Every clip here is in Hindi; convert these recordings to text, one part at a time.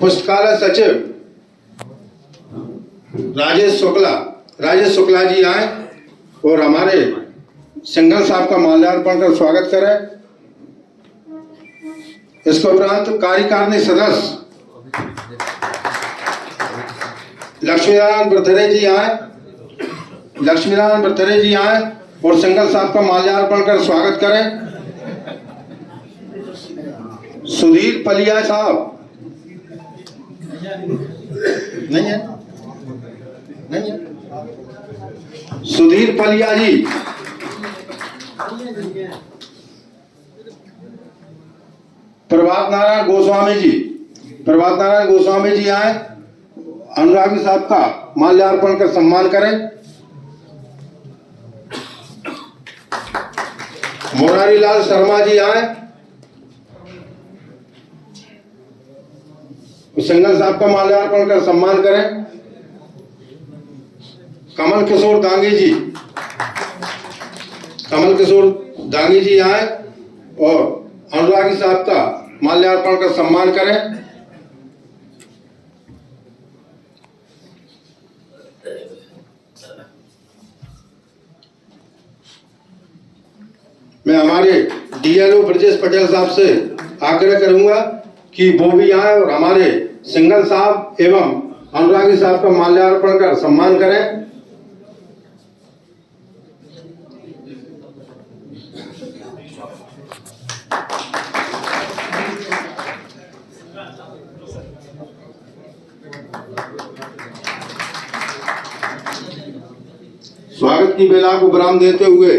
पुस्तकालय सचिव राजेश शुक्ला जी आए और हमारे सिंघल साहब का माल्यार्पण कर स्वागत करें। इसके उपरांत कार्यकारिणी सदस्य लक्ष्मीनारायण बर्थरे जी आए और सिंघल साहब का माल्यार्पण कर स्वागत करें। सुधीर पलिया साहब नहीं है। सुधीर पलिया जी, प्रभात नारायण गोस्वामी जी आए, अनुरागी साहब का माल्यार्पण कर सम्मान करें। मुरारी लाल शर्मा जी आए, सिंघल साहब का माल्यार्पण कर सम्मान करें। कमल किशोर दांगी जी आए और अनुरागी साहब का माल्यार्पण कर सम्मान करें। मैं हमारे डीएलओ ब्रजेश पटेल साहब से आग्रह करूंगा कि वो भी आए और हमारे सिंघल साहब एवं अनुरागी साहब का माल्यार्पण कर सम्मान करें। स्वागत की बेला को विराम देते हुए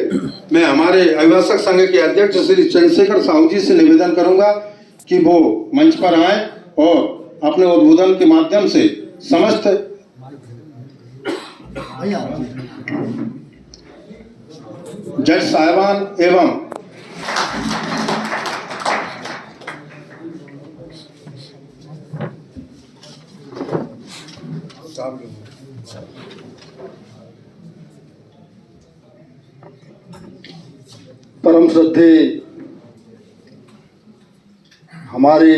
मैं हमारे अभिभाषक संघ के अध्यक्ष श्री चंद्रशेखर साहू जी से निवेदन करूंगा कि वो मंच पर आए और अपने उद्बोधन के माध्यम से समस्त जज साहिबान एवं परम श्रद्धे हमारे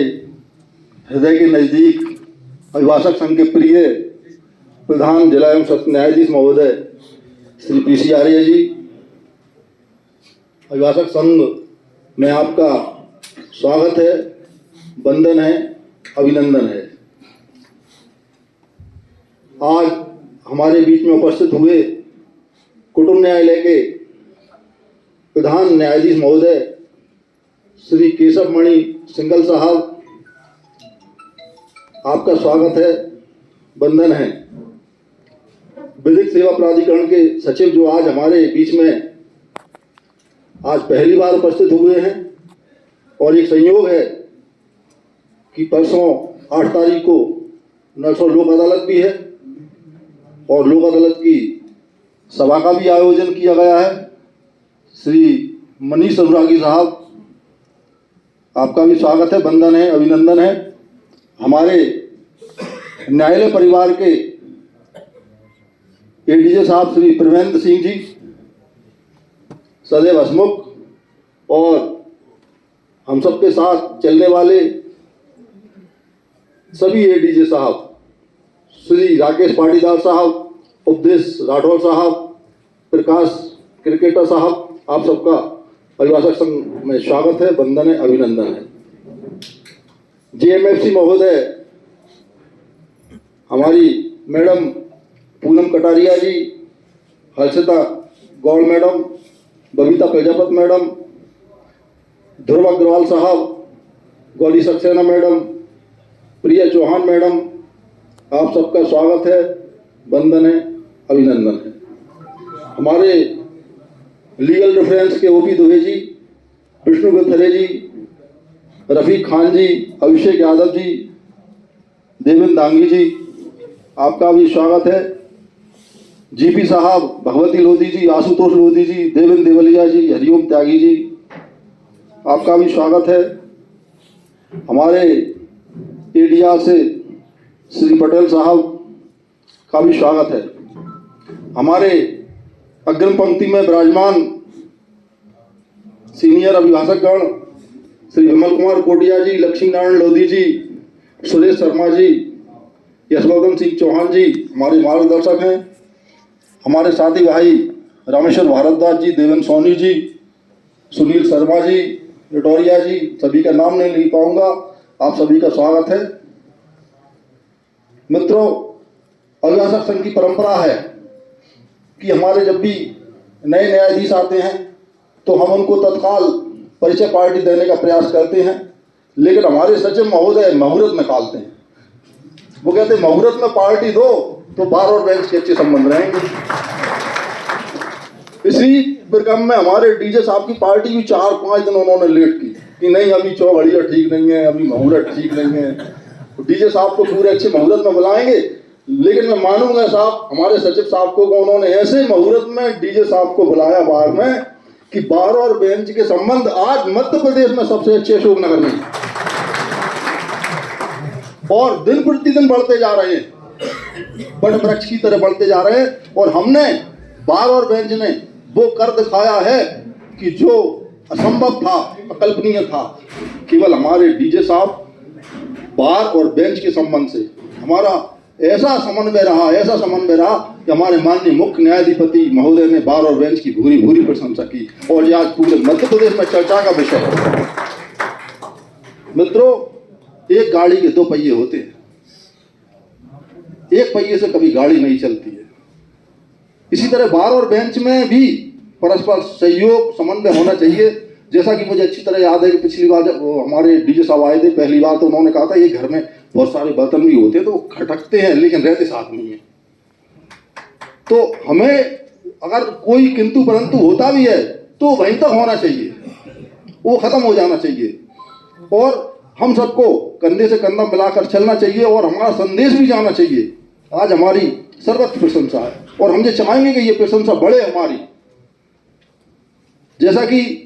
हृदय के नज़दीक अभिभाषक संघ के प्रिय प्रधान जिला एवं सत्र न्यायाधीश महोदय श्री पीसी आर्य जी, अभिभाषक संघ में आपका स्वागत है, वंदन है, अभिनंदन है। आज हमारे बीच में उपस्थित हुए कुटुंब न्यायालय के प्रधान न्यायाधीश महोदय श्री केशव मणि सिंघल साहब, आपका स्वागत है, वंदन है। विधिक सेवा प्राधिकरण के सचिव जो आज हमारे बीच में आज पहली बार उपस्थित हुए हैं और एक संयोग है कि परसों 8 तारीख को नरसों लोक अदालत भी है और लोक अदालत की सभा का भी आयोजन किया गया है। श्री मनीष अनुरागी साहब, आपका भी स्वागत है, वंदन है, अभिनंदन है। हमारे न्यायालय परिवार के एडीजे साहब श्री प्रवेंद्र सिंह जी, सदैव हसमुख और हम सबके साथ चलने वाले सभी एडीजे साहब, श्री राकेश पाटीदार साहब, उपदेश राठौर साहब, प्रकाश क्रिकेटर साहब, आप सबका अभिभाषक संघ में स्वागत है, वंदन है, अभिनंदन है। जेएमएफसी महोदय हमारी मैडम पूनम कटारिया जी, हर्षिता गौड़ मैडम, बबीता प्रजापत मैडम, ध्रुव अग्रवाल साहब, गौरी सक्सेना मैडम, प्रिया चौहान मैडम, आप सबका स्वागत है, वंदन है, अभिनंदन है। हमारे लीगल रेफरेंस के ओपी दुबे जी, विष्णु बर्थरे जी, रफीक खान जी, अभिषेक यादव जी, देवेंद्र दांगी जी, आपका भी स्वागत है। जीपी साहब, भगवती लोधी जी, आशुतोष लोधी जी, देवेंद्र देवलिया जी, हरिओम त्यागी जी, आपका भी स्वागत है। हमारे एडीआर से श्री पटेल साहब का भी स्वागत है। हमारे अग्रिम पंक्ति में विराजमान सीनियर अभिभाषकगण श्री विमल कुमार कोटिया जी, लक्ष्मी नारायण लोधी जी, सुरेश शर्मा जी, यशवर्धन सिंह चौहान जी हमारे मार्गदर्शक हैं। हमारे साथी भाई रामेश्वर भारद्वाज जी, देवेंद्र सोनी जी, सुनील शर्मा जी, रिटोरिया जी, सभी का नाम नहीं लिख पाऊंगा। आप सभी का स्वागत है। मित्रों, अभिभाषक संघ की परंपरा है कि हमारे जब भी नए न्यायाधीश आते हैं तो हम उनको तत्काल परिचय पार्टी देने का प्रयास करते हैं, लेकिन हमारे सचिव महोदय मुहूर्त निकालते हैं। वो कहते हैं मुहूर्त में पार्टी दो तो बार और बेंच के अच्छे संबंध रहेंगे। इसी प्रक्रम में हमारे डीजे साहब की पार्टी भी 4-5 दिन उन्होंने लेट की कि नहीं अभी चौघड़िया ठीक नहीं है, अभी मुहूर्त ठीक नहीं है। तो डीजे साहब को पूरे अच्छे मुहूर्त में बुलाएंगे, लेकिन मैं मानूंगा साहब हमारे सचिव साहब को उन्होंने ऐसे मुहूर्त में डीजे साहब को बुलाया बार में कि बार और बेंच के संबंध आज मध्य प्रदेश में सबसे अच्छे अशोकनगर में और दिन प्रतिदिन बढ़ते जा रहे हैं, बड़ वृक्ष की तरह बढ़ते जा रहे हैं। और हमने बार और बेंच ने वो कर दिखाया है कि जो असंभव था, अकल्पनीय था, केवल हमारे डीजे साहब बार और बेंच के संबंध से हमारा ऐसा समन्वय रहा कि हमारे माननीय मुख्य न्यायाधिपति महोदय ने बार और बेंच की भूरी भूरी प्रशंसा की और ये आज पूरे मध्य प्रदेश में चर्चा का विषय है। मित्रों, एक गाड़ी के 2 पहिए होते हैं, एक पहिए से कभी गाड़ी नहीं चलती है। इसी तरह बार और बेंच में भी परस्पर सहयोग समन्वय होना चाहिए। जैसा कि मुझे अच्छी तरह याद है कि पिछली बार जब हमारे डीजे साहब आए थे पहली बार, तो उन्होंने कहा था ये घर में बहुत सारे बर्तन भी होते हैं तो वो खटकते हैं लेकिन रहते साथ नहीं है। तो हमें अगर कोई किंतु परंतु होता भी है तो वहीं तक होना चाहिए, वो खत्म हो जाना चाहिए और हम सबको कंधे से कंधा मिलाकर चलना चाहिए और हमारा संदेश भी जाना चाहिए। आज हमारी सर्वत्र प्रशंसा है और हम ये चाहेंगे कि ये प्रशंसा बढ़े हमारी। जैसा कि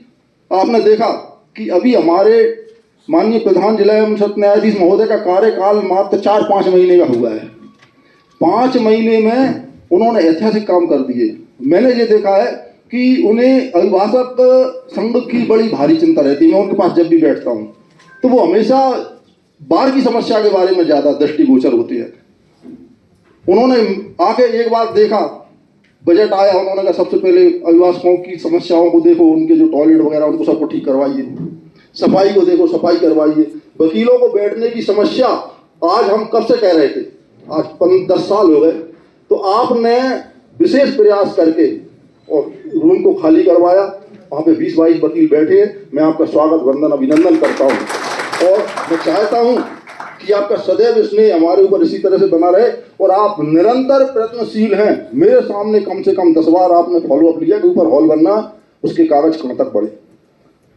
आपने देखा कि अभी हमारे माननीय प्रधान जिला एवं सत्र न्यायाधीश महोदय का कार्यकाल मात्र 4-5 महीने का हुआ है। 5 महीने में उन्होंने ऐतिहासिक काम कर दिए। मैंने ये देखा है कि उन्हें अभिभाषक संघ की बड़ी भारी चिंता रहती है। मैं उनके पास जब भी बैठता हूँ तो वो हमेशा बार की समस्या के बारे में ज़्यादा दृष्टिगोचर होते हैं। उन्होंने आके एक बार देखा, बजट आया, उन्होंने कहा सबसे पहले अभिभाषकों की समस्याओं को देखो, उनके जो टॉयलेट वगैरह उनको सबको ठीक करवाइए, सफाई को देखो, सफाई करवाइए। वकीलों को बैठने की समस्या आज हम कब से कह रहे थे, आज 10 साल हो गए। तो आपने विशेष प्रयास करके और रूम को खाली करवाया, वहाँ पे 20-22 वकील बैठे हैं। मैं आपका स्वागत, वंदन, अभिनंदन करता हूँ और मैं चाहता हूँ कि आपका सदैव स्नेह हमारे ऊपर इसी तरह से बना रहे और आप निरंतर प्रयत्नशील हैं। मेरे सामने कम से कम 10 बार आपने फॉलोअप लिया कि ऊपर हॉल बनना, उसके कागज कहाँ तक बढ़े,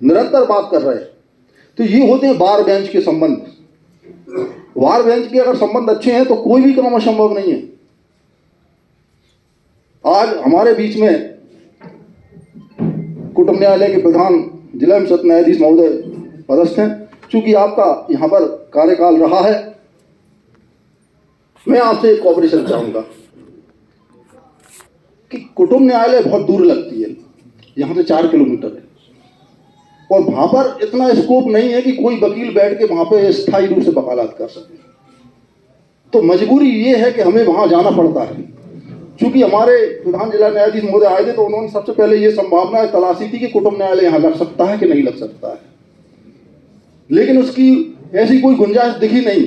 निरंतर बात कर रहे हैं। तो ये होते हैं बार बेंच के संबंध। बार बेंच के अगर संबंध अच्छे हैं तो कोई भी काम असंभव नहीं है। आज हमारे बीच में कुटुंब न्यायालय के प्रधान जिला एवं सत्र न्यायाधीश महोदय पदस्थ हैं। चूंकि आपका यहाँ पर कार्यकाल रहा है, मैं आपसे एक कोऑपरेशन चाहूंगा कि कुटुंब न्यायालय बहुत दूर लगती है, यहाँ से 4 किलोमीटर है और वहां पर इतना स्कोप नहीं है कि कोई वकील बैठ के वहां पे स्थायी रूप से वकालत कर सके। तो मजबूरी ये है कि हमें वहां जाना पड़ता है। चूंकि हमारे प्रधान जिला न्यायाधीश महोदय आए थे तो उन्होंने सबसे पहले ये संभावना तलाशी थी कि कुटुंब न्यायालय यहाँ लग सकता है कि नहीं लग सकता है, लेकिन उसकी ऐसी कोई गुंजाइश दिखी नहीं।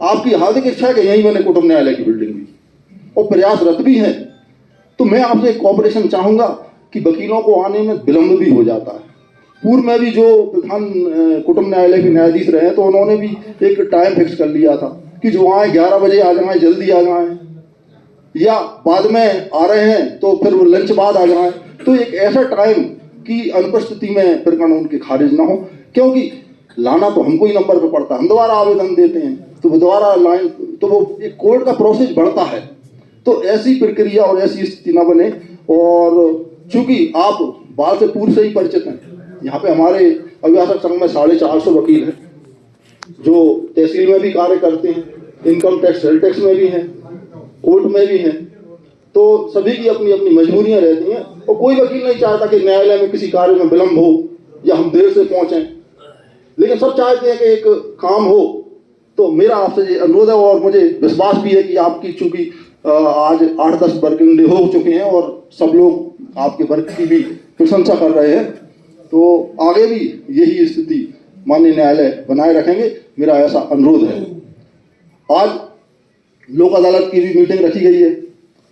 आपकी हार्दिक इच्छा है कि यहीं बने कुटुंब न्यायालय की बिल्डिंग भी और प्रयासरत भी है। तो मैं आपसे एक कोऑपरेशन चाहूंगा कि वकीलों को आने में विलंब भी हो जाता है। पूर्व में भी जो प्रधान कुटुंब न्यायालय के न्यायाधीश रहे तो उन्होंने भी एक टाइम फिक्स कर लिया था कि जो आए 11 बजे आ जाए, जल्दी आ जाए, या बाद में आ रहे हैं तो फिर वो लंच बाद आ जाए। तो एक ऐसा टाइम की अनुपस्थिति में प्रकरण उनके खारिज ना हो, क्योंकि लाना तो हमको ही नंबर पे पड़ता है, हम दोबारा आवेदन देते हैं तो वो दोबारा लाइन, तो वो एक कोर्ट का प्रोसेस बढ़ता है। तो ऐसी प्रक्रिया और ऐसी स्थिति ना बने। और चूंकि आप बाल से पूर्व से ही परिचित हैं, यहाँ पे हमारे अभिभाषक संघ में 450 वकील हैं जो तहसील में भी कार्य करते हैं, इनकम टैक्स, सेल टैक्स में भी हैं, कोर्ट में भी हैं। तो सभी की अपनी अपनी मजबूरियां रहती हैं और कोई वकील नहीं चाहता कि न्यायालय में किसी कार्य में विलंब हो या हम देर से पहुंचें। लेकिन सब चाहते हैं कि एक काम हो। तो मेरा आपसे ये अनुरोध है और मुझे विश्वास भी है कि आपकी चूंकि आज 8-10 वर्किंग डे हो चुके हैं और सब लोग आपके वर्क की भी प्रशंसा कर रहे हैं, तो आगे भी यही स्थिति माननीय न्यायालय बनाए रखेंगे, मेरा ऐसा अनुरोध है। आज लोक अदालत की भी मीटिंग रखी गई है,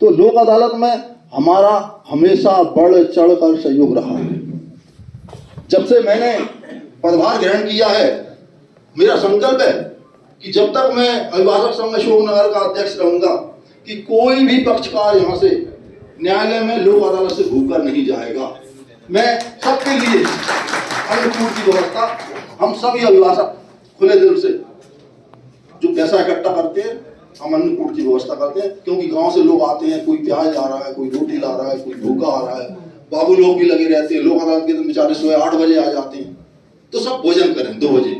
तो लोक अदालत में हमारा हमेशा बढ़ चढ़ कर सहयोग रहा है। जब से मैंने पदभार ग्रहण किया है, मेरा संकल्प है कि जब तक मैं अभिभाषक संघ अशोकनगर का अध्यक्ष रहूंगा कि कोई भी पक्षकार यहाँ से न्यायालय में लोक अदालत से भूखकर नहीं जाएगा। मैं सबके लिए अन्नकूट की व्यवस्था, हम सभी अभिभाषक खुले दिल से जो पैसा इकट्ठा करते हैं, हम अन्नकूट की व्यवस्था करते हैं, क्योंकि गांव से लोग आते हैं, कोई प्याज ला रहा है, कोई रोटी ला रहा है, कोई भूखा आ रहा है, बाबू लोग भी लगे रहते हैं, लोक अदालत के दिन बेचारे सुबह 8 बजे आ जाते हैं, तो सब भोजन करें 2 बजे।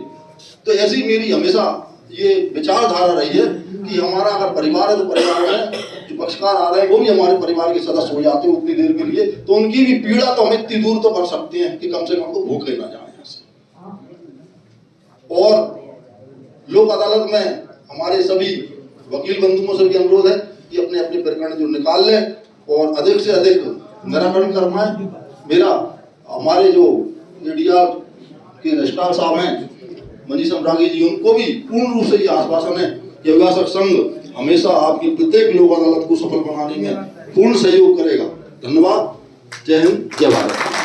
तो ऐसी मेरी हमेशा ये विचारधारा रही है कि हमारा अगर परिवार है तो परिवार में जो पक्षकार आ रहे हैं वो भी हमारे परिवार के सदस्य हो जाते हैं उतनी देर के लिए, तो उनकी भी पीड़ा तो हम इतनी दूर तो कर सकते हैं कि कम से कम तो भूखे ना जाए यहाँ से। और लोक अदालत में हमारे सभी वकील बंधुओं से भी अनुरोध है कि अपने अपने प्रकरण जो निकाल लें और अधिक से अधिक निराकरण करवाएं। मेरा हमारे जो मीडिया के रजिस्ट्रार साहब हैं मनीष रागी जी, उनको भी पूर्ण रूप से ये आश्वासन है कि अभिभाषक संघ हमेशा आपकी प्रत्येक लोक अदालत को सफल बनाने में पूर्ण सहयोग करेगा। धन्यवाद। जय हिंद, जय भारत।